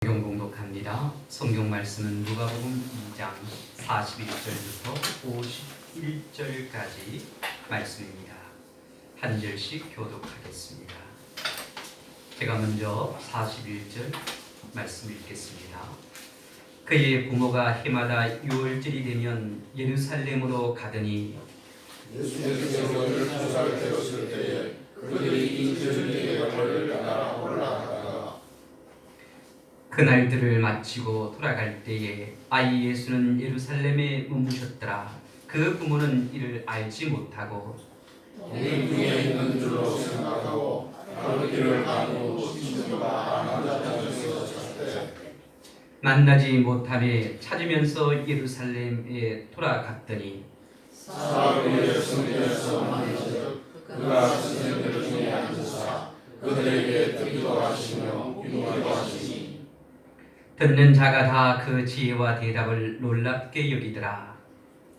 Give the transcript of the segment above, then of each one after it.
성경 봉독합니다. 성경 말씀은 누가복음 2장 41절부터 51절까지 말씀입니다. 한 절씩 교독하겠습니다. 제가 먼저 41절 말씀 읽겠습니다. 그의 부모가 해마다 6월절이 되면 예루살렘으로 가더니 예수께서 12살 되었을 때에 그들이 인천리에 걸려나가 올라가다가 그날들을 마치고 돌아갈 때에 아이 예수는 예루살렘에 머무셨더라. 그 부모는 이를 알지 못하고 우리 중에 있는 줄로 생각하고 아버지를 가고 친구가 안 앉아서 잤대. 만나지 못하매 찾으면서 예루살렘에 돌아갔더니 사흘 성전에서 만나서 그가 선생들 중에 앉으사 그들에게 듣기도 하시며 기도하기도 하시니 듣는 자가 다 그 지혜와 대답을 놀랍게 여기더라.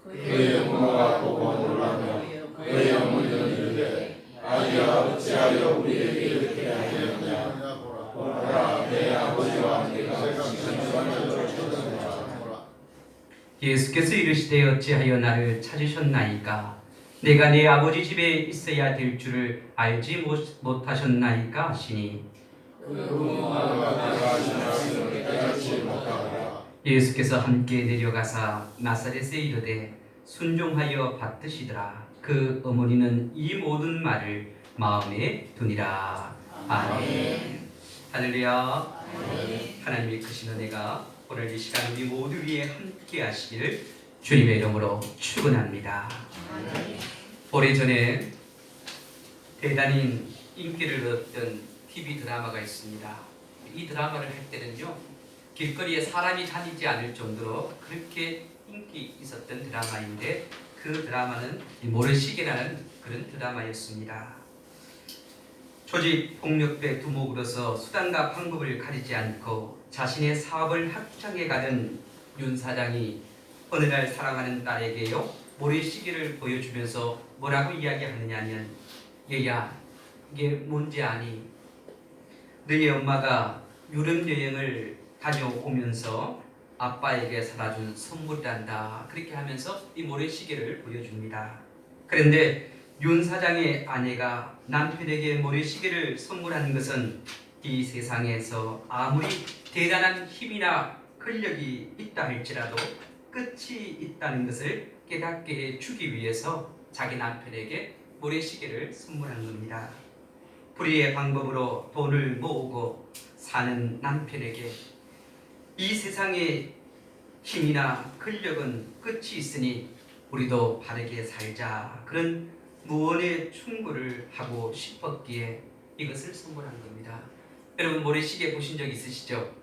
그의 부모가 보고 놀라며 그의 어머니는 이르되 아이야 어찌하여 우리에게 이렇게 하였느냐 보라 내 아버지와 내가 지금 저를 쫓았느냐. 예수께서 이르시되 어찌하여 나를 찾으셨나이까? 내가 내 아버지 집에 있어야 될 줄을 알지 못하셨나이까 하시니 그 부모가 내가 하신 말씀을 깨닫지 못하더라. 예수께서 함께 내려가사 나사렛에 이르되 순종하여 받드시더라. 그 어머니는 이 모든 말을 마음에 두니라. 아멘. 할렐루야. 하나님의 크신 은혜가 오늘 이 시간 우리 모두 위에 함께 하시기를 주님의 이름으로 축원합니다. 오래전에 대단히 인기를 얻던 TV 드라마가 있습니다. 이 드라마를 할 때는요, 길거리에 사람이 다니지 않을 정도로 그렇게 인기 있었던 드라마인데 그 드라마는 모래시계라는 그런 드라마였습니다. 조직 폭력배 두목으로서 수단과 방법을 가리지 않고 자신의 사업을 확장해 가는 윤 사장이 어느 날 사랑하는 딸에게요 모래시계를 보여주면서 뭐라고 이야기하느냐면, 얘야 이게 뭔지 아니? 너희 엄마가 유럽 여행을 다녀오면서 아빠에게 사다 준 선물이란다. 그렇게 하면서 이 모래시계를 보여줍니다. 그런데 윤 사장의 아내가 남편에게 모래시계를 선물하는 것은 이 세상에서 아무리 대단한 힘이나 권력이 있다 할지라도 끝이 있다는 것을 깨닫게 해주기 위해서 자기 남편에게 모래시계를 선물한 겁니다. 불의의 방법으로 돈을 모으고 사는 남편에게 이 세상의 힘이나 권력은 끝이 있으니 우리도 바르게 살자, 그런 무언의 충고를 하고 싶었기에 이것을 선물한 겁니다. 여러분 모래시계 보신 적 있으시죠?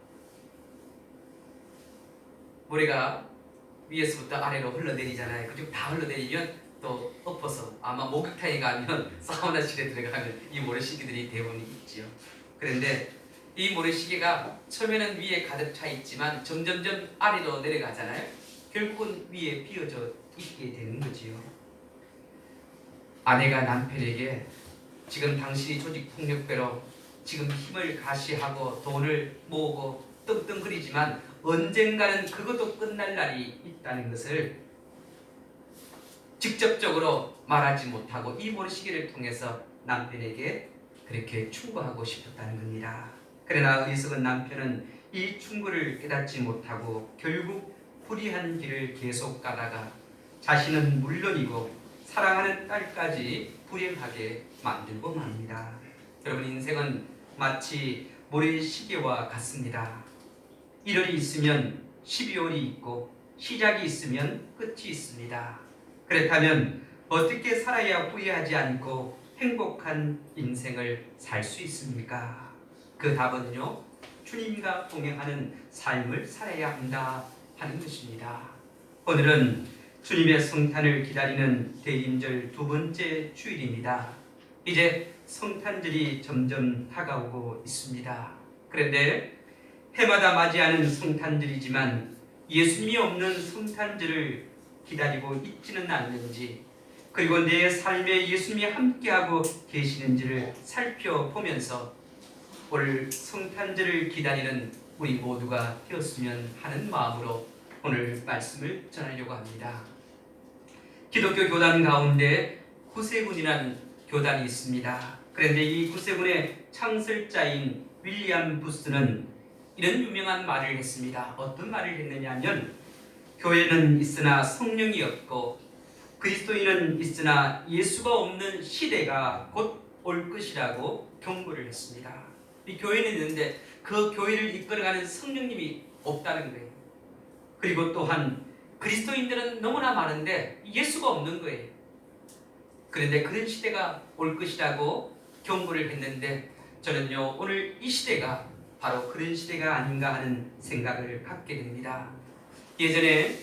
모래가 위에서부터 아래로 흘러내리잖아요. 그리고 다 흘러내리면 또 엎어서 아마 목욕탕에 가면 사우나실에 들어가면 이 모래시계들이 대부분 있지요. 그런데 이 모래시계가 처음에는 위에 가득 차 있지만 점점점 아래로 내려가잖아요. 결국은 위에 비어져 있게 되는 거지요. 아내가 남편에게 지금 당신이 조직 폭력배로 지금 힘을 가시하고 돈을 모으고 떵떵거리지만 언젠가는 그것도 끝날 날이 있다는 것을 직접적으로 말하지 못하고 이 모래시계를 통해서 남편에게 그렇게 충고하고 싶었다는 겁니다. 그러나 어리석은 남편은 이 충고를 깨닫지 못하고 결국 불의한 길을 계속 가다가 자신은 물론이고 사랑하는 딸까지 불행하게 만들고 맙니다. 여러분 인생은 마치 모래시계와 같습니다. 1월이 있으면 12월이 있고 시작이 있으면 끝이 있습니다. 그렇다면 어떻게 살아야 후회하지 않고 행복한 인생을 살 수 있습니까? 그 답은요, 주님과 동행하는 삶을 살아야 한다 하는 것입니다. 오늘은 주님의 성탄을 기다리는 대임절 두 번째 주일입니다. 이제 성탄절이 점점 다가오고 있습니다. 그런데 해마다 맞이하는 성탄절이지만 예수님이 없는 성탄절을 기다리고 있지는 않는지, 그리고 내 삶에 예수님이 함께하고 계시는지를 살펴보면서 올 성탄절을 기다리는 우리 모두가 되었으면 하는 마음으로 오늘 말씀을 전하려고 합니다. 기독교 교단 가운데 구세군이라는 교단이 있습니다. 그런데 이 구세군의 창설자인 윌리엄 부스는 이런 유명한 말을 했습니다. 어떤 말을 했느냐 하면 교회는 있으나 성령이 없고 그리스도인은 있으나 예수가 없는 시대가 곧 올 것이라고 경고를 했습니다. 이 교회는 있는데 그 교회를 이끌어가는 성령님이 없다는 거예요. 그리고 또한 그리스도인들은 너무나 많은데 예수가 없는 거예요. 그런데 그런 시대가 올 것이라고 경고를 했는데 저는요 오늘 이 시대가 바로 그런 시대가 아닌가 하는 생각을 갖게 됩니다. 예전에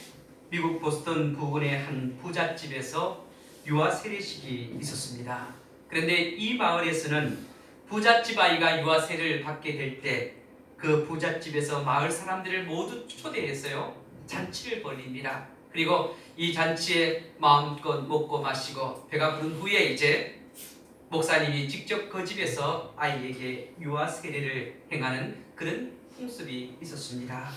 미국 보스턴 부근의 한 부잣집에서 유아 세례식이 있었습니다. 그런데 이 마을에서는 부잣집 아이가 유아 세례를 받게 될 때 그 부잣집에서 마을 사람들을 모두 초대해서요 잔치를 벌립니다. 그리고 이 잔치에 마음껏 먹고 마시고 배가 부른 후에 이제 목사님이 직접 그 집에서 아이에게 유아 세례를 행하는 그런 풍습이 있었습니다.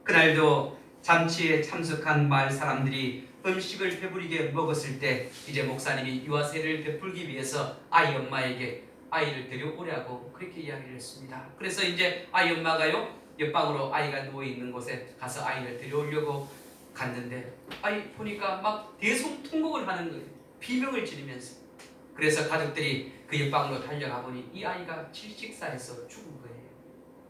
그날도 잔치에 참석한 마을 사람들이 음식을 배부르게 먹었을 때 이제 목사님이 유아 세례를 베풀기 위해서 아이 엄마에게 아이를 데려오라고 그렇게 이야기를 했습니다. 그래서 이제 아이 엄마가요 옆방으로 아이가 누워 있는 곳에 가서 아이를 데려오려고 갔는데 아이 보니까 막 대성통곡을 하는 거예요. 비명을 지르면서. 그래서 가족들이 그 옆방으로 달려가 보니 이 아이가 질식사해서 죽은 거예요.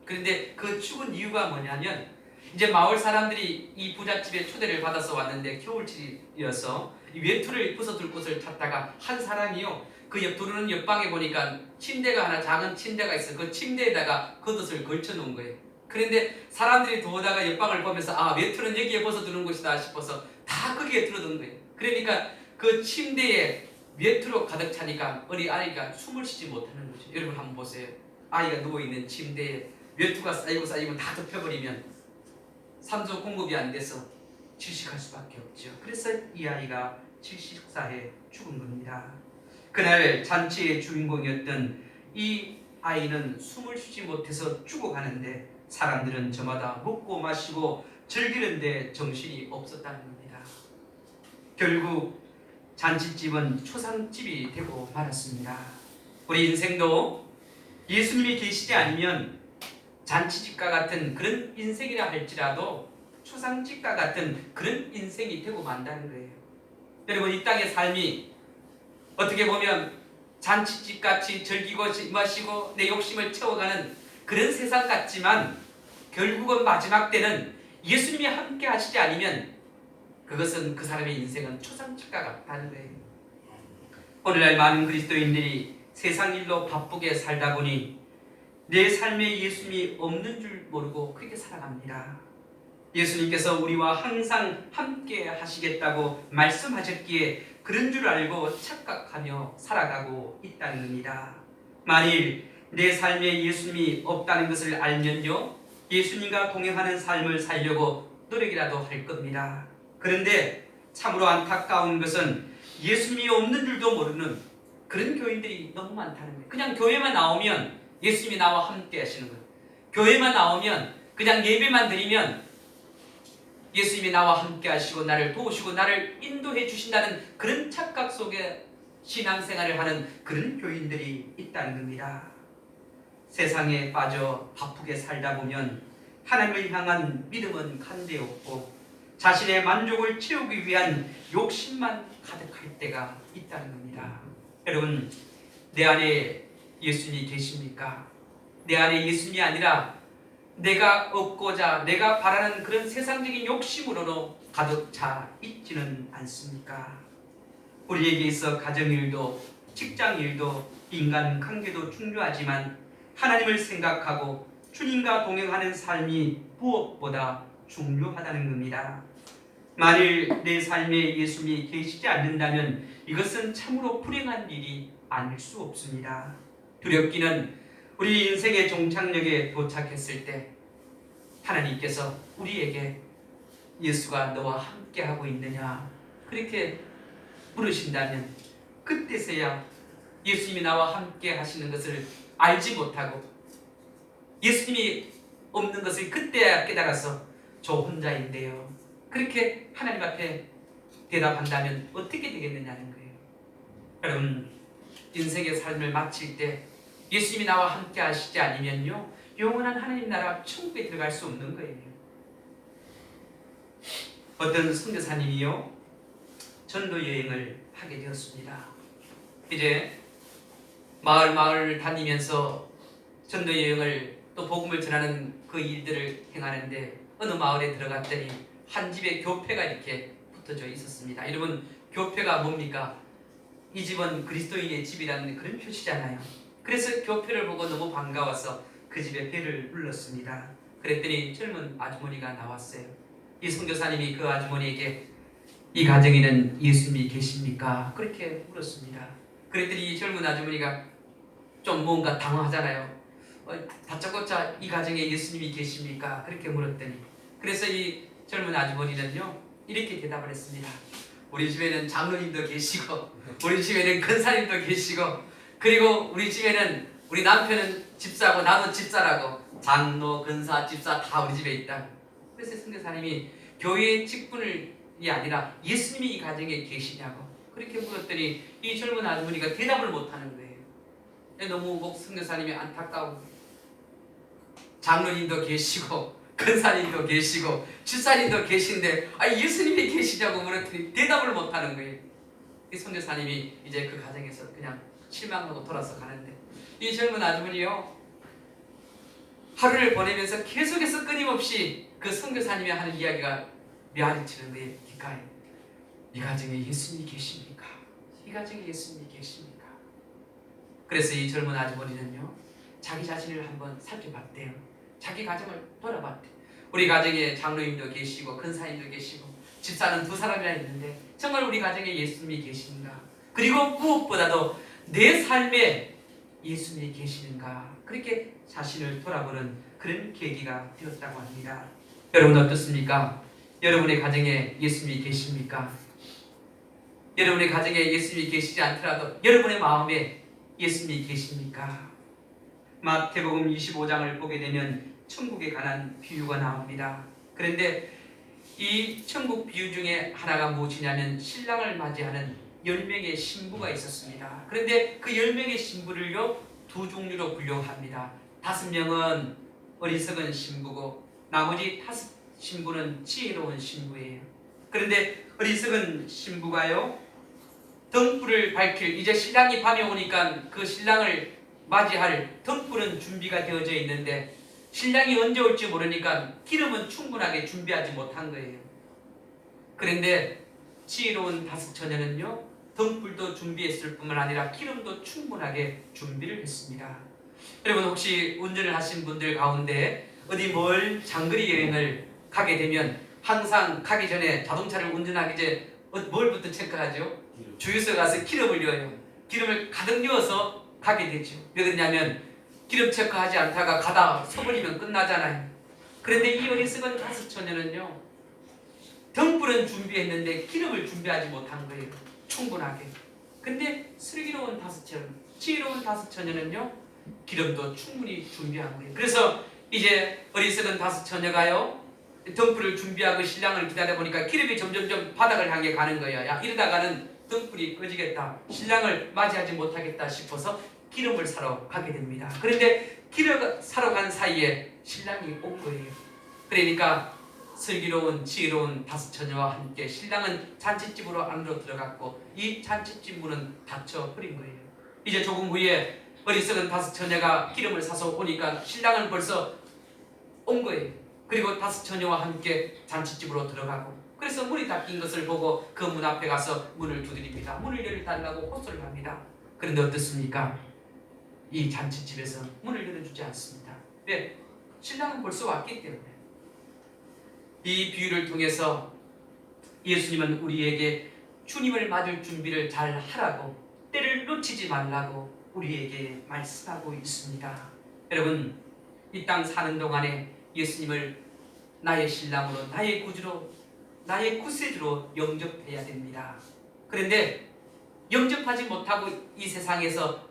그런데 그 죽은 이유가 뭐냐면 이제 마을 사람들이 이 부잣집에 초대를 받아서 왔는데 겨울철이어서 이 외투를 벗어둘 곳을 찾다가 한 사람이요 그 옆두르는 옆방에 보니까 침대가 하나 작은 침대가 있어. 그 침대에다가 겉옷을 걸쳐 놓은 거예요. 그런데 사람들이 도다가 옆방을 보면서 아 외투는 여기에 벗어두는 곳이다 싶어서 다 거기에 들어둔 거예요. 그러니까 그 침대에 외투로 가득 차니까 어린 아이가 숨을 쉬지 못하는 거죠. 여러분 한번 보세요. 아이가 누워있는 침대에 외투가 쌓이고 다 덮여버리면 산소 공급이 안 돼서 질식할 수밖에 없죠. 그래서 이 아이가 질식사해 죽은 겁니다. 그날 잔치의 주인공이었던 이 아이는 숨을 쉬지 못해서 죽어가는데 사람들은 저마다 먹고 마시고 즐기는데 정신이 없었다는 겁니다. 결국 잔치집은 초상집이 되고 말았습니다. 우리 인생도 예수님이 계시지 않으면 잔치집과 같은 그런 인생이라 할지라도 초상집과 같은 그런 인생이 되고 만다는 거예요. 여러분 이 땅의 삶이 어떻게 보면 잔치집같이 즐기고 마시고 내 욕심을 채워가는 그런 세상 같지만 결국은 마지막 때는 예수님이 함께 하시지 않으면 그것은 그 사람의 인생은 초상집과 같다는 거예요. 오늘날 많은 그리스도인들이 세상 일로 바쁘게 살다 보니 내 삶에 예수님이 없는 줄 모르고 그렇게 살아갑니다. 예수님께서 우리와 항상 함께 하시겠다고 말씀하셨기에 그런 줄 알고 착각하며 살아가고 있다는 겁니다. 만일 내 삶에 예수님이 없다는 것을 알면요 예수님과 동행하는 삶을 살려고 노력이라도 할 겁니다. 그런데 참으로 안타까운 것은 예수님이 없는 줄도 모르는 그런 교인들이 너무 많다는 거예요. 그냥 교회만 나오면 예수님이 나와 함께 하시는 거예요. 교회만 나오면 그냥 예배만 드리면 예수님이 나와 함께 하시고 나를 도우시고 나를 인도해 주신다는 그런 착각 속에 신앙생활을 하는 그런 교인들이 있다는 겁니다. 세상에 빠져 바쁘게 살다 보면 하나님을 향한 믿음은 간데 없고 자신의 만족을 채우기 위한 욕심만 가득할 때가 있다는 겁니다. 여러분 내 안에 예수님이 계십니까? 내 안에 예수님이 아니라 내가 얻고자 내가 바라는 그런 세상적인 욕심으로 가득 차 있지는 않습니까? 우리에게 있어 가정일도 직장일도 인간관계도 중요하지만 하나님을 생각하고 주님과 동행하는 삶이 무엇보다 중요하다는 겁니다. 만일 내 삶에 예수님이 계시지 않는다면 이것은 참으로 불행한 일이 아닐 수 없습니다. 두렵기는 우리 인생의 종착역에 도착했을 때 하나님께서 우리에게 예수가 너와 함께하고 있느냐 그렇게 물으신다면 그때서야 예수님이 나와 함께 하시는 것을 알지 못하고 예수님이 없는 것을 그때야 깨달아서 저 혼자인데요. 그렇게 하나님 앞에 대답한다면 어떻게 되겠느냐는 거예요. 여러분, 인생의 삶을 마칠 때 예수님이 나와 함께 하시지 않으면요, 영원한 하나님 나라 천국에 들어갈 수 없는 거예요. 어떤 선교사님이요, 전도 여행을 하게 되었습니다. 이제 마을 다니면서 전도 여행을 또 복음을 전하는 그 일들을 행하는데 어느 마을에 들어갔더니 한 집에 교회가 이렇게 붙어져 있었습니다. 여러분, 교회가 뭡니까? 이 집은 그리스도인의 집이라는 그런 표시잖아요. 그래서 교회를 보고 너무 반가워서 그 집에 배를 눌렀습니다. 그랬더니 젊은 아주머니가 나왔어요. 이 선교사님이 그 아주머니에게 이 가정에는 예수님이 계십니까? 그렇게 물었습니다. 그랬더니 이 젊은 아주머니가 좀 뭔가 당황하잖아요. 다짜고짜 이 가정에 예수님이 계십니까? 그렇게 물었더니, 그래서 이 젊은 아주머니는요 이렇게 대답을 했습니다. 우리 집에는 장로님도 계시고 우리 집에는 권사님도 계시고, 그리고 우리 집에는 우리 남편은 집사고 나도 집사라고 장로, 권사, 집사 다 우리 집에 있다. 그래서 선교사님이 교회의 직분이 아니라 예수님이 이 가정에 계시냐고 그렇게 물었더니 이 젊은 아주머니가 대답을 못하는 거예요. 너무 선교사님이 안타까운 거예요. 장로님도 계시고 권사님도 계시고 집사님도 계신데 예수님이 계시냐고 물었더니 대답을 못하는 거예요. 이 선교사님이 이제 그 가정에서 그냥 실망하고 돌아서 가는데, 이 젊은 아주머니요 하루를 보내면서 계속해서 끊임없이 그 선교사님이 하는 이야기가 메아리치는 거예요. 귓가에. 이 가정에 예수님이 계십니까? 이 가정에 예수님이 계십니까? 그래서 이 젊은 아주머니는요 자기 자신을 한번 살펴봤대요. 자기 가정을 돌아봤대. 우리 가정에 장로님도 계시고 권사님도 계시고 집사는 2사람이나 있는데 정말 우리 가정에 예수님이 계신가? 그리고 무엇보다도 내 삶에 예수님이 계시는가? 그렇게 자신을 돌아보는 그런 계기가 되었다고 합니다. 여러분 어떻습니까? 여러분의 가정에 예수님이 계십니까? 여러분의 가정에 예수님이 계시지 않더라도 여러분의 마음에 예수님이 계십니까? 마태복음 25장을 보게 되면 천국에 관한 비유가 나옵니다. 그런데 이 천국 비유 중에 하나가 무엇이냐면 신랑을 맞이하는 10명의 신부가 있었습니다. 그런데 그 10명의 신부를요 2종류로 분류합니다. 5명은 어리석은 신부고 나머지 5 신부는 지혜로운 신부예요. 그런데 어리석은 신부가요 등불을 밝힐, 이제 신랑이 밤에 오니까 그 신랑을 맞이할 등불은 준비가 되어져 있는데 신랑이 언제 올지 모르니까 기름은 충분하게 준비하지 못한 거예요. 그런데 지혜로운 5 처녀는요 등불도 준비했을 뿐만 아니라 기름도 충분하게 준비를 했습니다. 여러분 혹시 운전을 하신 분들 가운데 어디 멀 장거리 여행을 가게 되면 항상 가기 전에 자동차를 운전하기 전에 뭘부터 체크하죠? 주유소 가서 기름을 넣어요. 기름을 가득 넣어서 가게 되죠. 왜 그러냐면 기름 체크하지 않다가 가다 서버리면 끝나잖아요. 그런데 이 어리석은 5 처녀는요 등불은 준비했는데 기름을 준비하지 못한 거예요. 충분하게. 근데 슬기로운 5 처녀, 지혜로운 5 처녀는요 기름도 충분히 준비한 거예요. 그래서 이제 어리석은 5 처녀가요 등불을 준비하고 신랑을 기다려 보니까 기름이 점점점 바닥을 향해 가는 거예요. 야, 이러다가는 등불이 꺼지겠다, 신랑을 맞이하지 못하겠다 싶어서 기름을 사러 가게 됩니다. 그런데 기름 사러 간 사이에 신랑이 온 거예요. 그러니까 슬기로운 지혜로운 5 처녀와 함께 신랑은 잔칫집으로 안으로 들어갔고 이 잔칫집 문은 닫혀 버린 거예요. 이제 조금 후에 어리석은 5 처녀가 기름을 사서 오니까 신랑은 벌써 온 거예요. 그리고 5 처녀와 함께 잔칫집으로 들어가고, 그래서 문이 닫힌 것을 보고 그 문 앞에 가서 문을 두드립니다. 문을 열달라고 호소를 합니다. 그런데 어떻습니까? 이 잔칫집에서 문을 열어주지 않습니다. 왜? 신랑은 벌써 왔기 때문에. 이 비유를 통해서 예수님은 우리에게 주님을 맞을 준비를 잘 하라고, 때를 놓치지 말라고 우리에게 말씀하고 있습니다. 여러분, 이 땅 사는 동안에 예수님을 나의 신랑으로, 나의 구주로, 나의 구세주로 영접해야 됩니다. 그런데 영접하지 못하고 이 세상에서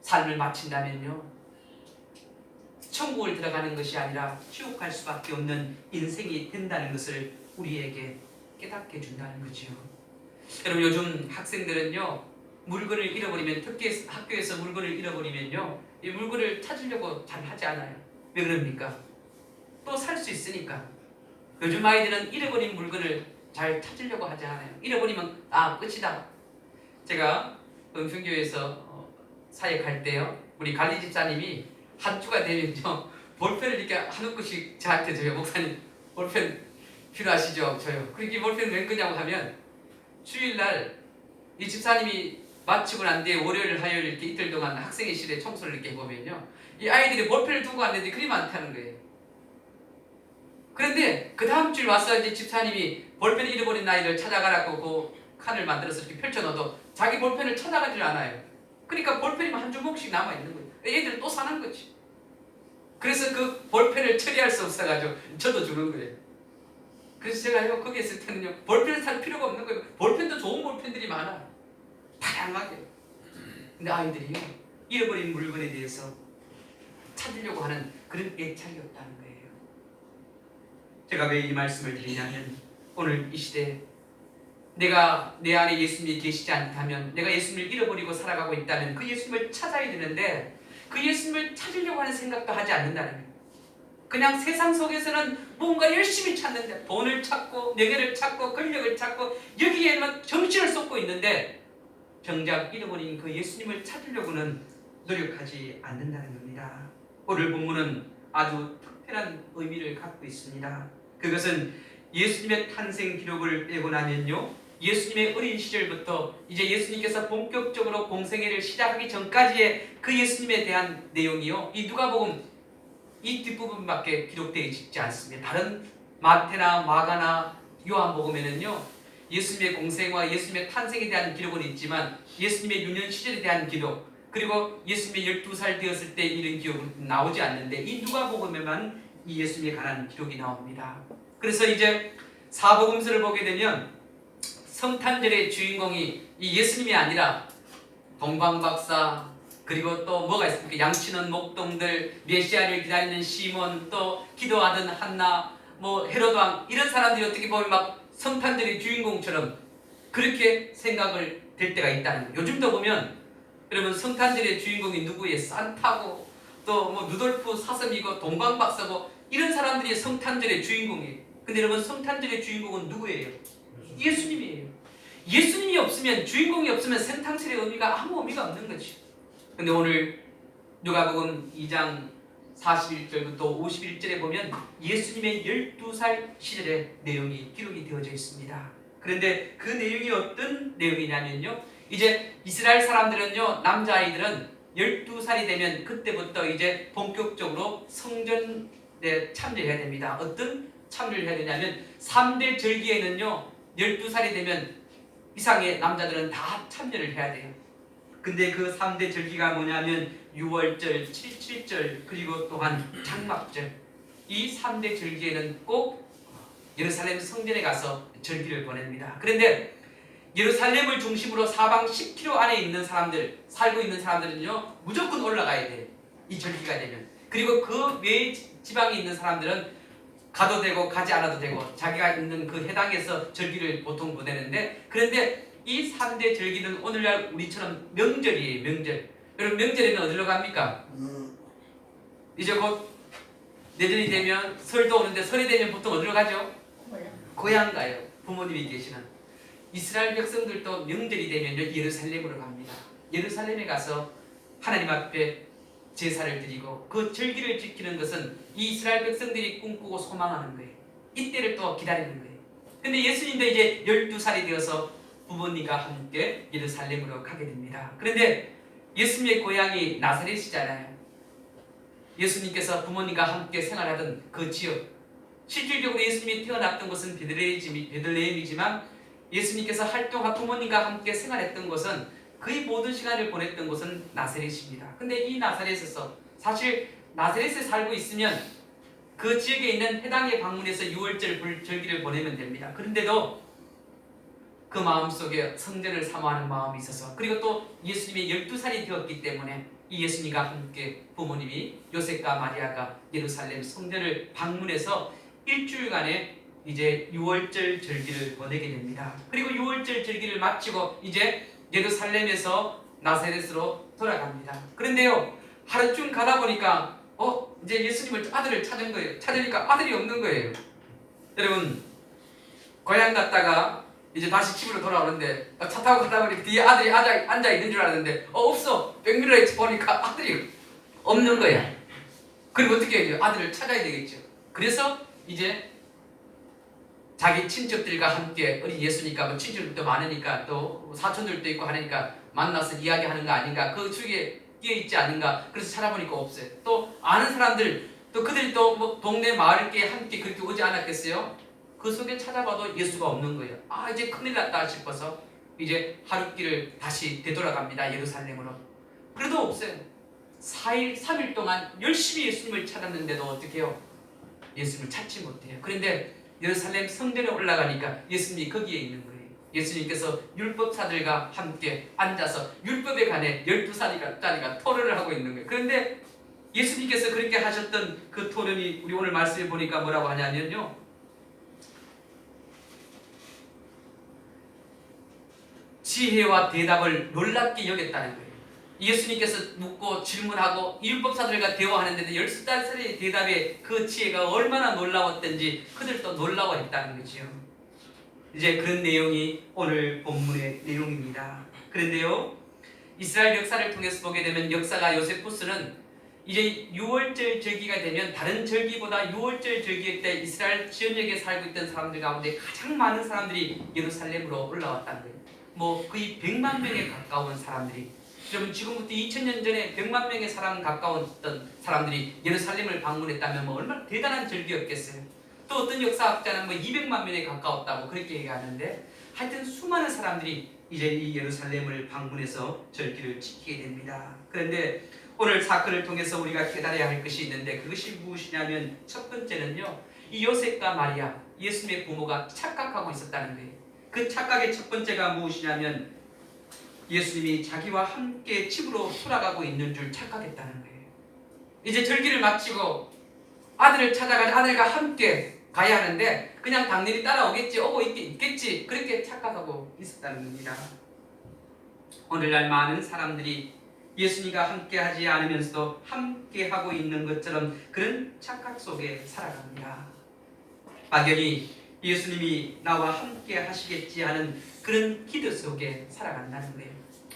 삶을 마친다면요 천국을 들어가는 것이 아니라 지옥 갈 수밖에 없는 인생이 된다는 것을 우리에게 깨닫게 준다는 거죠. 여러분, 요즘 학생들은요, 물건을 잃어버리면, 특히 학교에서 물건을 잃어버리면요, 이 물건을 찾으려고 잘 하지 않아요. 왜 그럽니까? 또 살 수 있으니까. 요즘 아이들은 잃어버린 물건을 잘 찾으려고 하지 않아요. 잃어버리면 끝이다. 제가 은평교회에서 사역할 때요, 우리 관리 집사님이 한 주가 되면요, 볼펜을 이렇게 한 움큼씩 저한테 줘요. 목사님, 볼펜 필요하시죠? 줘요. 그렇게 볼펜 왜 끄냐고 하면, 주일날 이 집사님이 마치고 난 뒤에 월요일, 화요일 이렇게 이틀 동안 학생회실에 청소를 이렇게 해보면요, 이 아이들이 볼펜을 두고 왔는데 그리 많다는 거예요. 그런데 그 다음 주에 와서 이제 집사님이 볼펜 잃어버린 아이를 찾아가라고 그 칸을 만들어서 이렇게 펼쳐놓아도 자기 볼펜을 찾아가질 않아요. 그러니까 볼펜이 한 주먹씩 남아있는 거예요. 애들은 또 사는 거지. 그래서 그 볼펜을 처리할 수 없어가지고 저도 주는 거예요. 그래서 제가요, 거기 있을 때는요, 볼펜을 살 필요가 없는 거예요. 볼펜도 좋은 볼펜들이 많아. 다양하게. 근데 아이들이요, 잃어버린 물건에 대해서 찾으려고 하는 그런 애착이 없다는 거예요. 제가 왜 이 말씀을 드리냐면, 오늘 이 시대에 내가 내 안에 예수님이 계시지 않다면, 내가 예수님을 잃어버리고 살아가고 있다면 그 예수님을 찾아야 되는데, 그 예수님을 찾으려고 하는 생각도 하지 않는다는 거예요. 그냥 세상 속에서는 뭔가 열심히 찾는데, 돈을 찾고 명예를 찾고 권력을 찾고 여기에만 정신을 쏟고 있는데, 정작 잃어버린 그 예수님을 찾으려고는 노력하지 않는다는 겁니다. 오늘 본문은 아주 특별한 의미를 갖고 있습니다. 그것은 예수님의 탄생 기록을 빼고 나면요, 예수님의 어린 시절부터 이제 예수님께서 본격적으로 공생애를 시작하기 전까지의 그 예수님에 대한 내용이요, 이 누가복음 이 뒷부분밖에 기록되어 있지 않습니다. 다른 마태나 마가나 요한복음에는요, 예수님의 공생과 예수님의 탄생에 대한 기록은 있지만 예수님의 유년 시절에 대한 기록, 그리고 예수님의 12살 되었을 때 이런 기록은 나오지 않는데, 이 누가복음에만 이 예수님에 관한 기록이 나옵니다. 그래서 이제 사복음서를 보게 되면 성탄절의 주인공이 이 예수님이 아니라 동방박사, 그리고 또 뭐가 있습니까? 양치는 목동들, 메시아를 기다리는 시몬, 또 기도하던 한나, 뭐 헤롯왕, 이런 사람들이 어떻게 보면 막 성탄절의 주인공처럼 그렇게 생각을 될 때가 있다는 거예요. 요즘도 보면 여러분, 성탄절의 주인공이 누구예요? 산타고 또 뭐 누돌프 사슴이고 동방박사고 이런 사람들이 성탄절의 주인공이에요. 근데 여러분, 성탄절의 주인공은 누구예요? 예수님이에요. 예수님이 없으면, 주인공이 없으면 성탄절의 의미가 아무 의미가 없는 거죠. 근데 오늘 누가복음 2장 41절부터 51절에 보면 예수님의 12살 시절의 내용이 기록이 되어져 있습니다. 그런데 그 내용이 어떤 내용이냐면요, 이제 이스라엘 사람들은요, 남자아이들은 12살이 되면 그때부터 이제 본격적으로 성전에 참여해야 됩니다. 어떤 참여를 해야 되냐면 3대 절기에는요, 12살이 되면 이상의 남자들은 다 참여를 해야 돼요. 근데 그 3대 절기가 뭐냐면 6월절, 7.7절, 그리고 또한 장막절, 이 3대 절기에는 꼭 예루살렘 성전에 가서 절기를 보냅니다. 그런데 예루살렘을 중심으로 사방 10km 안에 있는 사람들, 살고 있는 사람들은요, 무조건 올라가야 돼요, 이 절기가 되면. 그리고 그 외 지방에 있는 사람들은 가도 되고 가지 않아도 되고 자기가 있는 그 해당에서 절기를 보통 보내는데, 그런데 이 3대 절기는 오늘날 우리처럼 명절이에요. 명절. 여러분, 명절에는 어디로 갑니까? 이제 곧 내년이 되면 설도 오는데, 설이 되면 보통 어디로 가죠? 고향 가요. 부모님이 계시는. 이스라엘 백성들도 명절이 되면 예루살렘으로 갑니다. 예루살렘에 가서 하나님 앞에 제사를 드리고 그 절기를 지키는 것은 이 이스라엘 백성들이 꿈꾸고 소망하는 거예요. 이때를 또 기다리는 거예요. 근데 예수님도 이제 12살이 되어서 부모님과 함께 예루살렘으로 가게 됩니다. 그런데 예수님의 고향이 나사렛이잖아요. 예수님께서 부모님과 함께 생활하던 그 지역, 실질적으로 예수님이 태어났던 곳은 베들레헴이지만 예수님께서 활동한 부모님과 함께 생활했던 곳은, 거의 모든 시간을 보냈던 곳은 나사렛입니다. 근데 이 나사렛에서, 사실 나사렛에 살고 있으면 그 지역에 있는 해당에 방문해서 6월절 절기를 보내면 됩니다. 그런데도 그 마음속에 성전을 사모하는 마음이 있어서, 그리고 또 예수님이 12살이 되었기 때문에 이 예수님과 함께 부모님이 요셉과 마리아가 예루살렘 성전을 방문해서 일주일간의 이제 유월절 절기를 보내게 됩니다. 그리고 유월절 절기를 마치고 이제 예루살렘에서 나사렛으로 돌아갑니다. 그런데요, 하루쯤 가다 보니까 이제 예수님을 아들을 찾은 거예요. 찾으니까 아들이 없는 거예요. 여러분, 고향 갔다가 이제 다시 집으로 돌아오는데 차 타고 가다 보니까 뒤에 아들이 앉아 있는 줄 알았는데 없어. 백미러에 보니까 아들이 없는 거야. 그리고 어떻게 해요? 아들을 찾아야 되겠죠. 그래서 이제 자기 친척들과 함께 어린 예수니까 뭐 친척들도 많으니까 또 사촌들도 있고 하니까 만나서 이야기하는 거 아닌가, 그 주위에 끼어 있지 않는가. 그래서 찾아보니까 없어요. 또 아는 사람들, 또 그들이 또 뭐 동네 마을께 함께 그렇게 오지 않았겠어요? 그 속에 찾아봐도 예수가 없는 거예요. 이제 큰일 났다 싶어서 이제 하룻길을 다시 되돌아갑니다. 예루살렘으로. 그래도 없어요. 4일, 3일 동안 열심히 예수님을 찾았는데도 어떻게 해요? 예수님을 찾지 못해요. 그런데 예루살렘 성전에 올라가니까 예수님이 거기에 있는 거예요. 예수님께서 율법사들과 함께 앉아서 율법에 관해 12살짜리가 토론을 하고 있는 거예요. 그런데 예수님께서 그렇게 하셨던 그 토론이 우리 오늘 말씀에 보니까 뭐라고 하냐면요, 지혜와 대답을 놀랍게 여겼다는 거예요. 예수님께서 묻고 질문하고 율법사들과 대화하는데 12살의 대답에 그 지혜가 얼마나 놀라웠던지 그들도 놀라워했다는 거죠. 이제 그런 내용이 오늘 본문의 내용입니다. 그런데요, 이스라엘 역사를 통해서 보게 되면 역사가 요세푸스는 이제 유월절 절기가 되면 다른 절기보다 유월절 절기 때 이스라엘 지역에 살고 있던 사람들 가운데 가장 많은 사람들이 예루살렘으로 올라왔다는 거예요. 뭐 거의 100만 명에 가까운 사람들이, 여러분 지금부터 2000년 전에 100만 명의 사람 가까웠던 사람들이 예루살렘을 방문했다면 뭐 얼마나 대단한 절기였겠어요. 또 어떤 역사학자는 뭐 200만 명에 가까웠다고 그렇게 얘기하는데, 하여튼 수많은 사람들이 이제 이 예루살렘을 방문해서 절기를 지키게 됩니다. 그런데 오늘 사건을 통해서 우리가 깨달아야 할 것이 있는데, 그것이 무엇이냐면 첫 번째는요, 이 요셉과 마리아, 예수님의 부모가 착각하고 있었다는 거예요. 그 착각의 첫 번째가 무엇이냐면 예수님이 자기와 함께 집으로 돌아가고 있는 줄 착각했다는 거예요. 이제 절기를 마치고 아들을 찾아가서 아들과 함께 가야 하는데 그냥 당연히 따라오겠지, 오고 있겠지, 그렇게 착각하고 있었다는 겁니다. 오늘날 많은 사람들이 예수님과 함께 하지 않으면서도 함께 하고 있는 것처럼 그런 착각 속에 살아갑니다. 막연히 예수님이 나와 함께 하시겠지 하는 그런 기도 속에 살아간다는 거예요.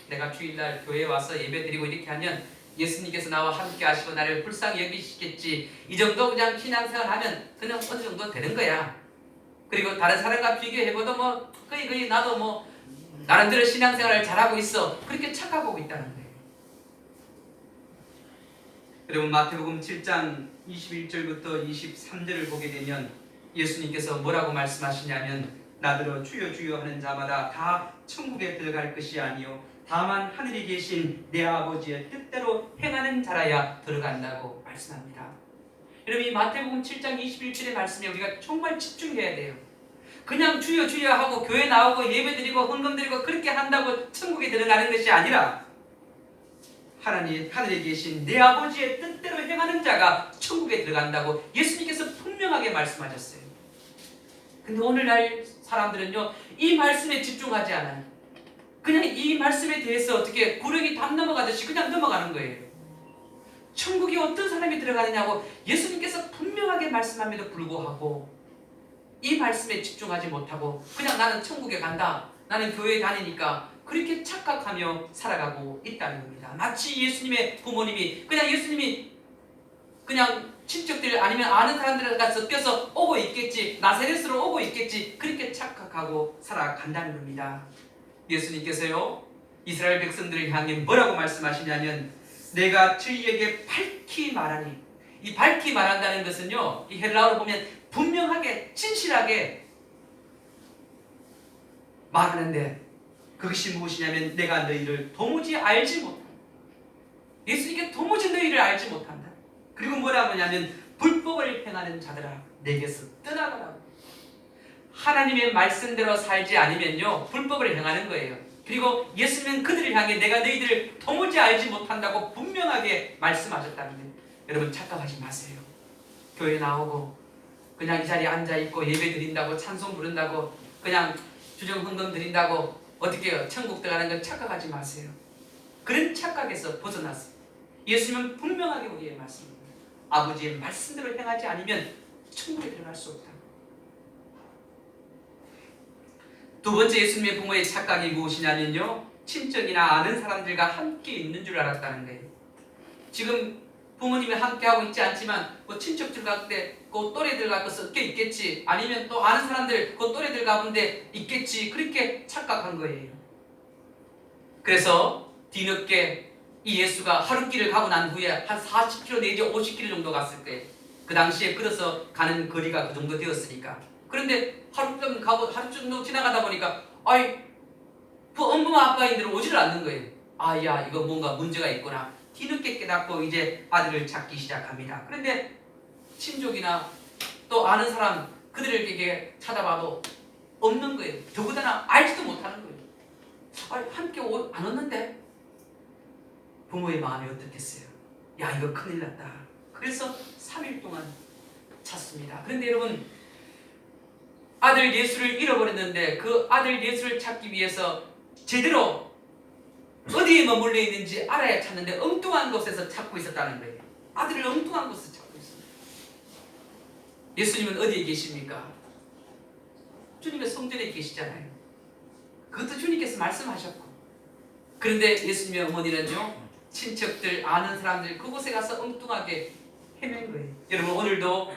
내가 주일날 교회에 와서 예배드리고 이렇게 하면 예수님께서 나와 함께 하시고 나를 불쌍히 여기시겠지, 이 정도 그냥 신앙생활 하면 그냥 어느 정도 되는 거야. 그리고 다른 사람과 비교해봐도 뭐 거의 나도 뭐 나름대로 신앙생활을 잘하고 있어, 그렇게 착각하고 있다는 거예요. 여러분, 마태복음 7장 21절부터 23절을 보게 되면 예수님께서 뭐라고 말씀하시냐면, 나더러 주여 주여 하는 자마다 다 천국에 들어갈 것이 아니요 다만 하늘에 계신 내 아버지의 뜻대로 행하는 자라야 들어간다고 말씀합니다. 여러분, 이 마태복음 7장 21절의 말씀에 우리가 정말 집중해야 돼요. 그냥 주여 주여 하고 교회 나오고 예배드리고 헌금드리고 그렇게 한다고 천국에 들어가는 것이 아니라 하나님 하늘에 계신 내 아버지의 뜻대로 행하는 자가 천국에 들어간다고 예수님께서 분명하게 말씀하셨어요. 근데 오늘날 사람들은요, 이 말씀에 집중하지 않아요. 그냥 이 말씀에 대해서 어떻게 구렁이 담 넘어가듯이 그냥 넘어가는 거예요. 천국에 어떤 사람이 들어가느냐고 예수님께서 분명하게 말씀함에도 불구하고 이 말씀에 집중하지 못하고 그냥 나는 천국에 간다, 나는 교회에 다니니까, 그렇게 착각하며 살아가고 있다는 겁니다. 마치 예수님의 부모님이 그냥 예수님이 그냥 친척들 아니면 아는 사람들에 가서 껴서 오고 있겠지, 나사렛으로 오고 있겠지, 그렇게 착각하고 살아간다는 겁니다. 예수님께서요, 이스라엘 백성들을 향해 뭐라고 말씀하시냐면, 내가 저희에게 밝히 말하니, 이 밝히 말한다는 것은요, 이 헬라어로 보면 분명하게 진실하게 말하는데, 그것이 무엇이냐면 내가 너희를 도무지 알지 못한다. 예수님께 도무지 너희를 알지 못한다. 그리고 뭐라고 하냐면 불법을 행하는 자들아 내게서 떠나가라고. 하나님의 말씀대로 살지 않으면요, 불법을 행하는 거예요. 그리고 예수님은 그들을 향해 내가 너희들을 도무지 알지 못한다고 분명하게 말씀하셨다는데, 여러분 착각하지 마세요. 교회 나오고 그냥 이 자리에 앉아있고 예배 드린다고 찬송 부른다고 그냥 주정헌금 드린다고 어떻게 해요? 천국 들어가는 걸 착각하지 마세요. 그런 착각에서 벗어났어요. 예수님은 분명하게 우리의 말씀입니다. 아버지의 말씀대로 행하지 않으면 천국에 들어갈 수 없다. 두 번째 예수님의 부모의 착각이 무엇이냐면요, 친척이나 아는 사람들과 함께 있는 줄 알았다는 거예요. 지금 부모님이 함께하고 있지 않지만 뭐 친척들 가운데 그 또래들 가운데 섞여 있겠지, 아니면 또 아는 사람들 그 또래들 가운데 있겠지, 그렇게 착각한 거예요. 그래서 뒤늦게 이 예수가 하룻길을 가고 난 후에 한 40km 내지 50km 정도 갔을 때, 그 당시에 걸어서 가는 거리가 그 정도 되었으니까, 그런데 하루 정도 지나가다 보니까 그 엄마 아빠인들은 오지를 않는 거예요. 야 이거 뭔가 문제가 있구나. 뒤늦게 깨닫고 이제 아들을 찾기 시작합니다. 그런데 친족이나 또 아는 사람 그들에게 찾아봐도 없는 거예요. 더구나 알지도 못하는 거예요. 함께 안 왔는데 부모의 마음이 어떻겠어요? 야 이거 큰일 났다. 그래서 3일 동안 찾습니다. 그런데 여러분, 아들 예수를 잃어버렸는데 그 아들 예수를 찾기 위해서 제대로 어디에 머물러 있는지 알아야 찾는데 엉뚱한 곳에서 찾고 있었다는 거예요. 아들을 엉뚱한 곳에서 찾고 있습니다. 예수님은 어디에 계십니까? 주님의 성전에 계시잖아요. 그것도 주님께서 말씀하셨고, 그런데 예수님의 어머니는요, 친척들, 아는 사람들 그곳에 가서 엉뚱하게 헤맨 거예요. 여러분, 오늘도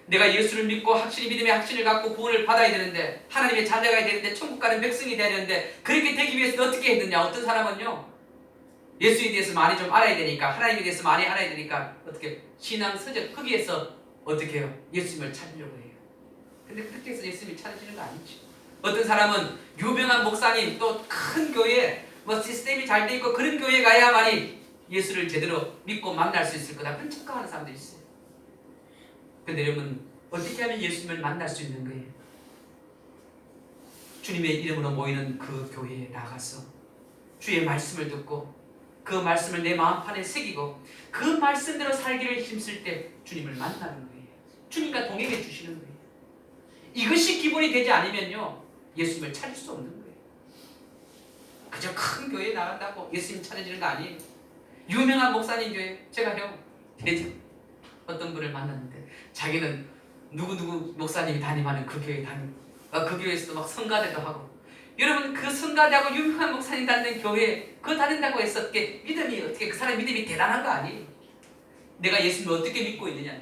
내가 예수를 믿고 확실히 믿음의 확신을 갖고 구원을 받아야 되는데, 하나님의 자녀가 되는데, 천국 가는 백성이 되야 되는데, 그렇게 되기 위해서 어떻게 했느냐? 어떤 사람은요, 예수에 대해서 많이 좀 알아야 되니까, 하나님에 대해서 많이 알아야 되니까 어떻게 신앙 서적 거기에서 어떻게 해요? 예수님을 찾으려고 해요. 근데 그렇게 해서 예수님이 찾으시는 거 아니죠. 어떤 사람은 유명한 목사님, 또 큰 교회, 뭐 시스템이 잘 돼 있고 그런 교회에 가야만이 예수를 제대로 믿고 만날 수 있을 거다, 그런 착각하는 사람도 있어요. 근데 여러분, 어떻게 하면 예수님을 만날 수 있는 거예요? 주님의 이름으로 모이는 그 교회에 나가서 주의 말씀을 듣고 그 말씀을 내 마음판에 새기고 그 말씀대로 살기를 힘쓸 때 주님을 만나는 거예요. 주님과 동행해 주시는 거예요. 이것이 기본이 되지 않으면요, 예수님을 찾을 수 없는 거예요. 그저 큰 교회에 나간다고 예수님 찾아지는 거 아니에요. 유명한 목사님 교회, 제가요 어떤 분을 만났는데 자기는 누구누구 목사님이 담임하는 그 교회에 다니고 그 교회에서도 막 성가대도 하고, 여러분 그 성가대하고 유명한 목사님 다니는 교회 그거 다닌다고 해서 믿음이 어떻게 그 사람 믿음이 대단한 거 아니에요. 내가 예수님을 어떻게 믿고 있느냐는,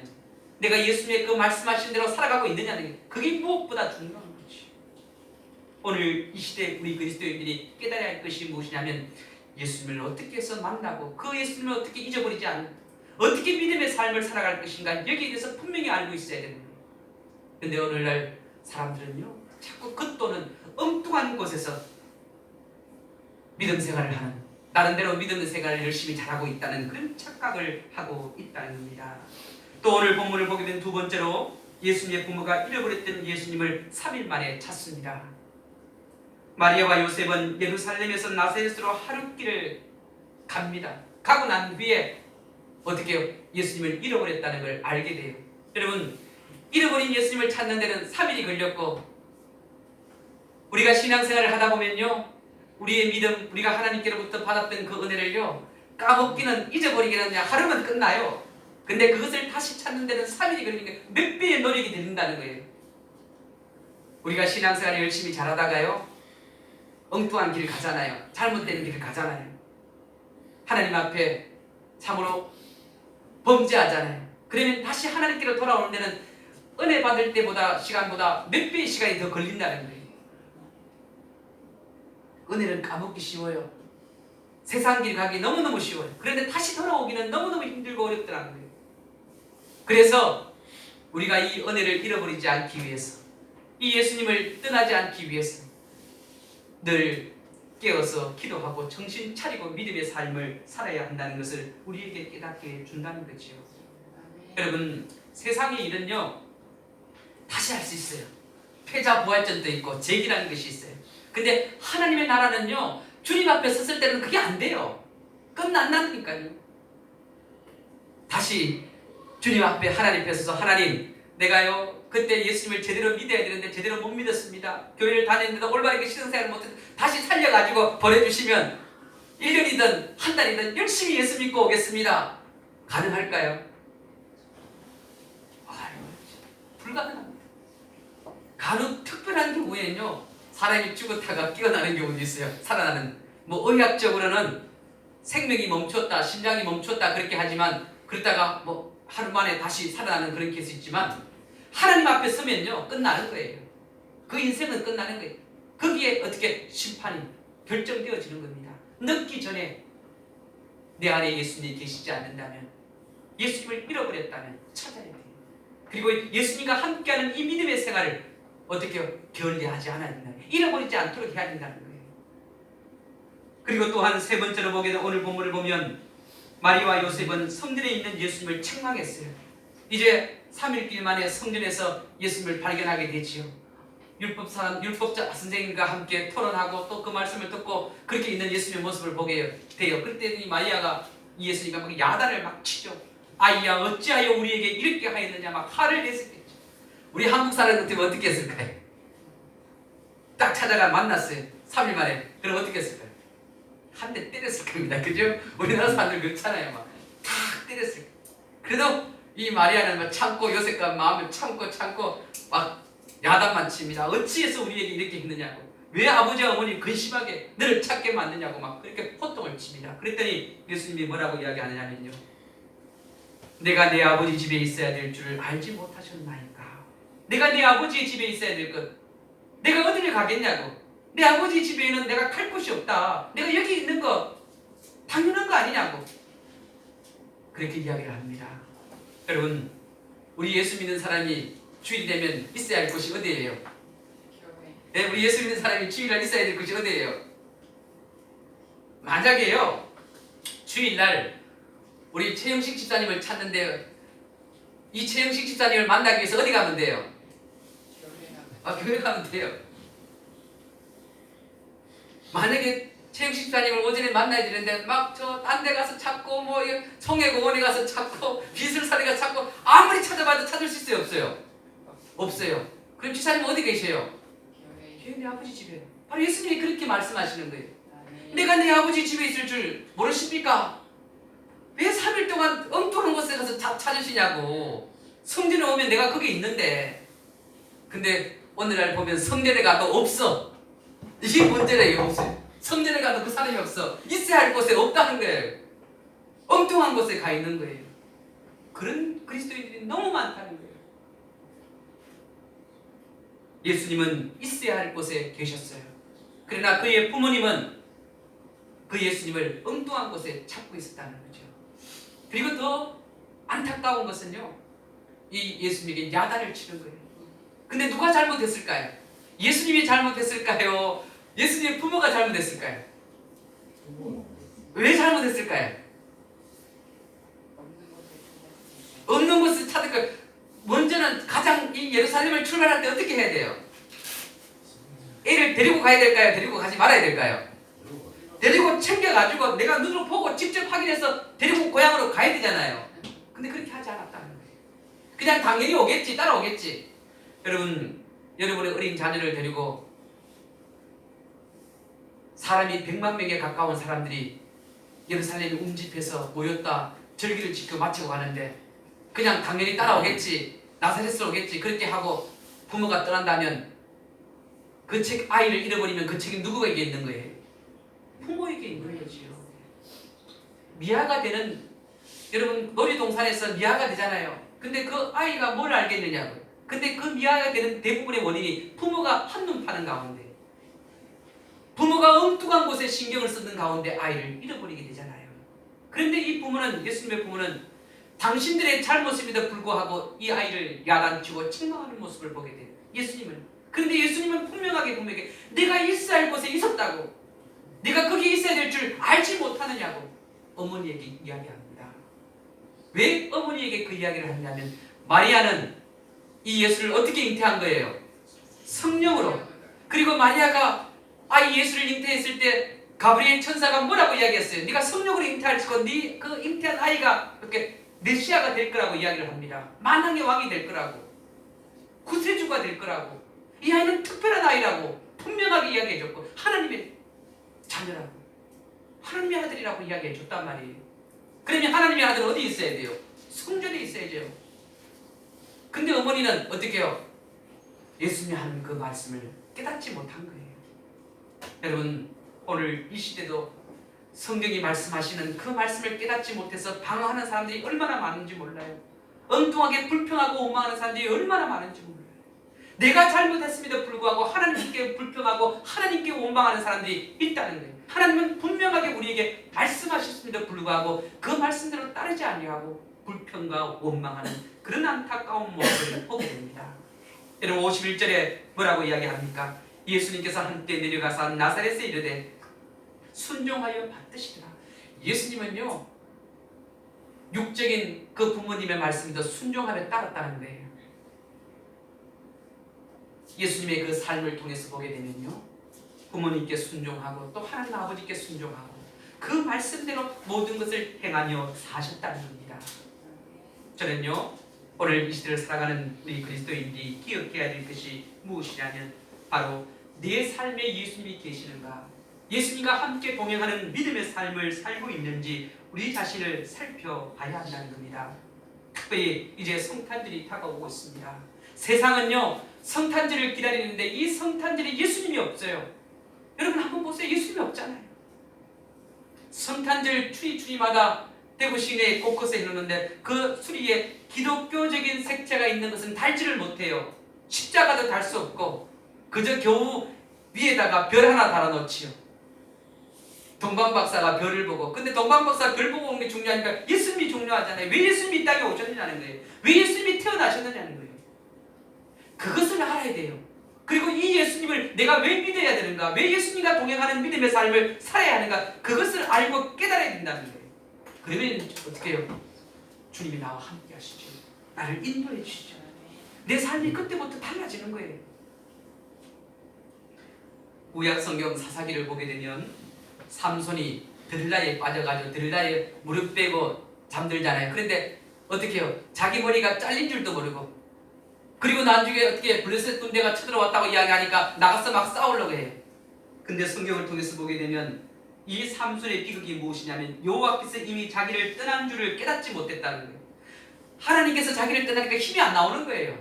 내가 예수님의 그 말씀하신 대로 살아가고 있느냐는, 그게 무엇보다 중요한 거지. 오늘 이 시대 우리 그리스도인들이 깨달아야 할 것이 무엇이냐면, 예수님을 어떻게 해서 만나고 그 예수님을 어떻게 잊어버리지 않는, 어떻게 믿음의 삶을 살아갈 것인가, 여기에 대해서 분명히 알고 있어야 되는 거예요. 근데 오늘날 사람들은요, 자꾸 그 또는 엉뚱한 곳에서 믿음 생활을 하는, 나름대로 믿음 생활을 열심히 잘하고 있다는 그런 착각을 하고 있다는 겁니다. 또 오늘 본문을 보게 된 두 번째로, 예수님의 부모가 잃어버렸던 예수님을 3일 만에 찾습니다. 마리아와 요셉은 예루살렘에서 나사렛으로 하룻길을 갑니다. 가고 난 후에 어떻게 해요? 예수님을 잃어버렸다는 걸 알게 돼요. 여러분, 잃어버린 예수님을 찾는 데는 3일이 걸렸고, 우리가 신앙생활을 하다 보면요, 우리의 믿음, 우리가 하나님께로부터 받았던 그 은혜를요, 까먹기는, 잊어버리기는 그냥 하루면 끝나요. 근데 그것을 다시 찾는 데는 3일이 걸리니까 몇 배의 노력이 들린다는 거예요. 우리가 신앙생활을 열심히 잘하다가요, 엉뚱한 길을 가잖아요. 잘못된 길을 가잖아요. 하나님 앞에 참으로 범죄하잖아요. 그러면 다시 하나님께로 돌아오는 데는 은혜 받을 때보다, 시간보다 몇 배의 시간이 더 걸린다는 거예요. 은혜는 까먹기 쉬워요. 세상 길 가기 너무너무 쉬워요. 그런데 다시 돌아오기는 너무너무 힘들고 어렵더라는 거예요. 그래서 우리가 이 은혜를 잃어버리지 않기 위해서, 이 예수님을 떠나지 않기 위해서 늘 깨어서 기도하고 정신 차리고 믿음의 삶을 살아야 한다는 것을 우리에게 깨닫게 준다는 거지요. 여러분, 세상의 일은요, 다시 할 수 있어요. 패자 부활전도 있고 재기라는 것이 있어요. 근데 하나님의 나라는요, 주님 앞에 섰을 때는 그게 안 돼요. 끝난다니까요. 다시 주님 앞에 하나님 앞에 서서 하나님, 내가요 그때 예수님을 제대로 믿어야 되는데 제대로 못 믿었습니다. 교회를 다녔는데도 올바르게 신앙생활을 못해서 다시 살려가지고 보내주시면 1년이든 한 달이든 열심히 예수 믿고 오겠습니다. 가능할까요? 아유, 불가능합니다. 간혹 특별한 경우에는요, 사람이 죽었다가 깨어나는 경우도 있어요. 살아나는. 뭐 의학적으로는 생명이 멈췄다, 심장이 멈췄다 그렇게 하지만, 그러다가 뭐 하루 만에 다시 살아나는 그런 케이스 있지만, 하나님 앞에 서면요 끝나는 거예요. 그 인생은 끝나는 거예요. 거기에 어떻게 심판이 결정되어지는 겁니다. 늦기 전에 내 안에 예수님이 계시지 않는다면, 예수님을 잃어버렸다면 찾아야 돼요. 그리고 예수님과 함께하는 이 믿음의 생활을 어떻게 게을리하지 않아야 된다. 잃어버리지 않도록 해야 된다는 거예요. 그리고 또한 세 번째로 보게 된 오늘 본문을 보면, 마리아와 요셉은 성전에 있는 예수님을 책망했어요. 이제 3일길 만에 성전에서 예수님을 발견하게 되지요. 율법자 선생님과 함께 토론하고 또 그 말씀을 듣고 그렇게 있는 예수님의 모습을 보게 돼요. 그때 마리아가 이 예수님과 막 야단을 막 치죠. 아이야, 어찌하여 우리에게 이렇게 하였느냐 막 화를 냈었겠죠. 우리 한국 사람 같으면 어떻게 했을까요? 딱 찾아가 만났어요. 3일 만에. 그럼 어떻게 했을까요? 한 대 때렸을 겁니다. 그죠? 우리나라 사람들 그렇잖아요. 막 탁 때렸을 거예요. 그래도 이 마리아는 막 참고, 요셉과 마음을 참고 막 야단만 칩니다. 어찌해서 우리에게 이렇게 했느냐고, 왜 아버지와 어머니 근심하게 너를 찾게 만드냐고 막 그렇게 호통을 칩니다. 그랬더니 예수님이 뭐라고 이야기하느냐면요, 내가 내 아버지 집에 있어야 될 줄을 알지 못하셨나이까. 내가 내 아버지의 집에 있어야 될 것, 내가 어디를 가겠냐고. 내 아버지 집에는 내가 갈 곳이 없다. 내가 여기 있는 거 당연한 거 아니냐고 그렇게 이야기를 합니다. 여러분, 우리 예수 믿는 사람이 주일이 되면 있어야 할 곳이 어디예요? 네, 우리 예수 믿는 사람이 주일날 있어야 될 곳이 어디예요? 만약에요 주일날 우리 최영식 집사님을 찾는데, 이 최영식 집사님을 만나기 위해서 어디 가면 돼요? 교회 가면 돼요. 만약에 최영식 집사님을 오전에 만나야 되는데 막 저 딴 데 가서 찾고 뭐 송해공원에 가서 찾고 비슬사리 가서 찾고 아무리 찾아봐도 찾을 수 있어요? 없어요? 없어요. 그럼 집사님 어디 계세요? 교회 내 아버지 집에. 바로 예수님이 그렇게 말씀하시는 거예요. 내가 내 아버지 집에 있을 줄 모르십니까? 왜 3일 동안 엉뚱한 곳에 가서 찾으시냐고. 성전에 오면 내가 거기 있는데. 근데 오늘날 보면 성전에 가도 없어. 이게 문제라. 이게 없어요. 성전에 가도 그 사람이 없어. 있어야 할 곳에 없다는 거예요. 엉뚱한 곳에 가 있는 거예요. 그런 그리스도인들이 너무 많다는 거예요. 예수님은 있어야 할 곳에 계셨어요. 그러나 그의 부모님은 그 예수님을 엉뚱한 곳에 찾고 있었다는 거죠. 그리고 더 안타까운 것은요, 이 예수님에게 야단을 치는 거예요. 근데 누가 잘못했을까요? 예수님이 잘못했을까요? 예수님의 부모가 잘못했을까요? 왜 잘못했을까요? 없는 곳을 찾을 거. 먼저는 가장 이 예루살렘을 출발할 때 어떻게 해야 돼요? 애를 데리고 가야 될까요? 데리고 가지 말아야 될까요? 데리고 챙겨가지고 내가 눈으로 보고 직접 확인해서 데리고 고향으로 가야 되잖아요. 근데 그렇게 하지 않았다는 거예요. 그냥 당연히 오겠지, 따라오겠지. 여러분, 여러분의 어린 자녀를 데리고 사람이 100만 명에 가까운 사람들이 예루살렘에 움집해서 모였다 절기를 지켜 마치고 가는데 그냥 당연히 따라오겠지, 나사렛으로 오겠지 그렇게 하고 부모가 떠난다면 그 아이를 잃어버리면 그 책임 누구에게 있는 거예요? 부모에게 있는 거지요. 미아가 되는, 여러분 놀이동산에서 미아가 되잖아요. 근데 그 아이가 뭘 알겠느냐고요. 근데 그 미아가 되는 대부분의 원인이 부모가 한눈 파는 가운데, 부모가 엉뚱한 곳에 신경을 쓰는 가운데 아이를 잃어버리게 되잖아요. 그런데 이 부모는, 예수님의 부모는 당신들의 잘못임에도 불구하고 이 아이를 야단치고 책망하는 모습을 보게 돼요. 예수님은. 그런데 예수님은 분명하게 부모에게 내가 있어야 할 곳에 있었다고, 네가 거기에 있어야 될 줄 알지 못하느냐고 어머니에게 이야기합니다. 왜 어머니에게 그 이야기를 하냐면, 마리아는 이 예수를 어떻게 잉태한 거예요? 성령으로. 그리고 마리아가 아이 예수를 잉태했을 때 가브리엘 천사가 뭐라고 이야기했어요? 네가 성령으로 잉태할 거고 그 잉태한 아이가 이렇게 메시아가 될 거라고 이야기를 합니다. 만왕의 왕이 될 거라고, 구세주가 될 거라고, 이 아이는 특별한 아이라고 분명하게 이야기해줬고 하나님의 자녀라고, 하나님의 아들이라고 이야기해줬단 말이에요. 그러면 하나님의 아들은 어디 있어야 돼요? 성전에 있어야죠. 근데 어머니는 어떻게 해요? 예수님이 하는 그 말씀을 깨닫지 못한 거예요. 여러분, 오늘 이 시대도 성경이 말씀하시는 그 말씀을 깨닫지 못해서 방황하는 사람들이 얼마나 많은지 몰라요. 엉뚱하게 불평하고 원망하는 사람들이 얼마나 많은지 몰라요. 내가 잘못했음에도 불구하고 하나님께 불평하고 하나님께 원망하는 사람들이 있다는 거예요. 하나님은 분명하게 우리에게 말씀하셨음에도 불구하고 그 말씀대로 따르지 아니하고 불평과 원망하는 그런 안타까운 모습을 보게 됩니다. 여러분, 51절에 뭐라고 이야기합니까? 예수님께서 한때 내려가서 나사렛에 이르되 순종하여 받으시더라. 예수님은요, 육적인 그 부모님의 말씀도 순종하며 따랐다는 거예요. 예수님의 그 삶을 통해서 보게 되면요, 부모님께 순종하고 또 하나님 아버지께 순종하고 그 말씀대로 모든 것을 행하며 사셨다는 겁니다. 저는요, 오늘 이 시대를 살아가는 우리 그리스도인들이 기억해야 될 것이 무엇이냐면 바로 내 삶에 예수님이 계시는가, 예수님과 함께 동행하는 믿음의 삶을 살고 있는지 우리 자신을 살펴봐야 한다는 겁니다. 특별히 이제 성탄절이 다가오고 있습니다. 세상은요, 성탄절을 기다리는데 이 성탄절에 예수님이 없어요. 여러분 한번 보세요. 예수님이 없잖아요. 성탄절 추리마다 대구 시내 곳곳에 해놓는데 그 수리에 기독교적인 색채가 있는 것은 달지를 못해요. 십자가도 달 수 없고 그저 겨우 위에다가 별 하나 달아놓지요. 동방박사가 별을 보고, 근데 동방박사가 별 보고 온 게 중요하니까 예수님이 중요하잖아요. 왜 예수님이 이 땅에 오셨느냐는 거예요. 왜 예수님이 태어나셨느냐는 거예요. 그것을 알아야 돼요. 그리고 이 예수님을 내가 왜 믿어야 되는가, 왜 예수님과 동행하는 믿음의 삶을 살아야 하는가, 그것을 알고 깨달아야 된다는 거예요. 그러면 어떻게 해요? 주님이 나와 함께 하시죠. 나를 인도해 주시죠. 내 삶이 그때부터 달라지는 거예요. 구약 성경 사사기를 보게 되면 삼손이 들라에 빠져가지고 들라에 무릎 빼고 잠들잖아요. 그런데 어떻게 해요? 자기 머리가 잘린 줄도 모르고, 그리고 나중에 어떻게 블레셋 군대가 쳐들어왔다고 이야기하니까 나가서 막 싸우려고 해요. 근데 성경을 통해서 보게 되면 이 삼손의 비극이 무엇이냐면 여호와께서 이미 자기를 떠난 줄을 깨닫지 못했다는 거예요. 하나님께서 자기를 떠나니까 힘이 안 나오는 거예요.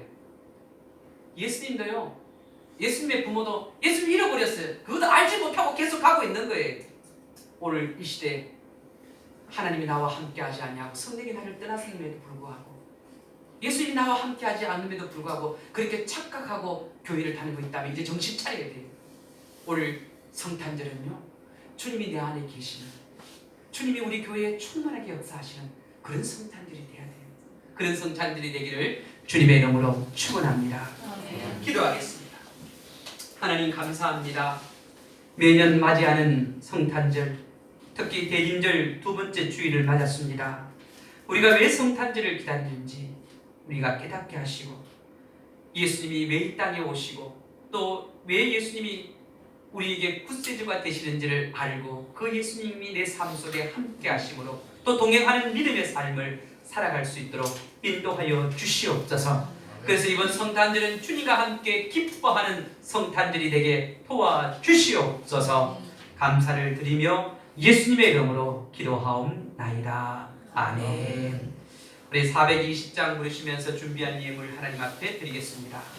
예수님도요, 예수님의 부모도 예수님 잃어버렸어요. 그것도 알지 못하고 계속 가고 있는 거예요. 오늘 이 시대에 하나님이 나와 함께 하지 아니하고 성령이 나를 떠났음에도 불구하고 예수님이 나와 함께 하지 않음에도 불구하고 그렇게 착각하고 교회를 다니고 있다면 이제 정신 차려야 돼요. 오늘 성탄절은요, 주님이 내 안에 계시는, 주님이 우리 교회에 충만하게 역사하시는 그런 성탄절이 돼야 돼요. 그런 성탄절이 되기를 주님의 이름으로 축원합니다. 기도하겠습니다. 하나님 감사합니다. 매년 맞이하는 성탄절, 특히 대림절 두 번째 주일을 맞았습니다. 우리가 왜 성탄절을 기다리는지 우리가 깨닫게 하시고, 예수님이 왜 이 땅에 오시고 또 왜 예수님이 우리에게 구세주가 되시는지를 알고 그 예수님이 내 삶 속에 함께 하심으로 또 동행하는 믿음의 삶을 살아갈 수 있도록 인도하여 주시옵소서. 그래서 이번 성탄절은 주님과 함께 기뻐하는 성탄절이 되게 도와주시옵소서. 감사를 드리며 예수님의 이름으로 기도하옵나이다. 아멘. 우리 420장 부르시면서 준비한 예물 하나님 앞에 드리겠습니다.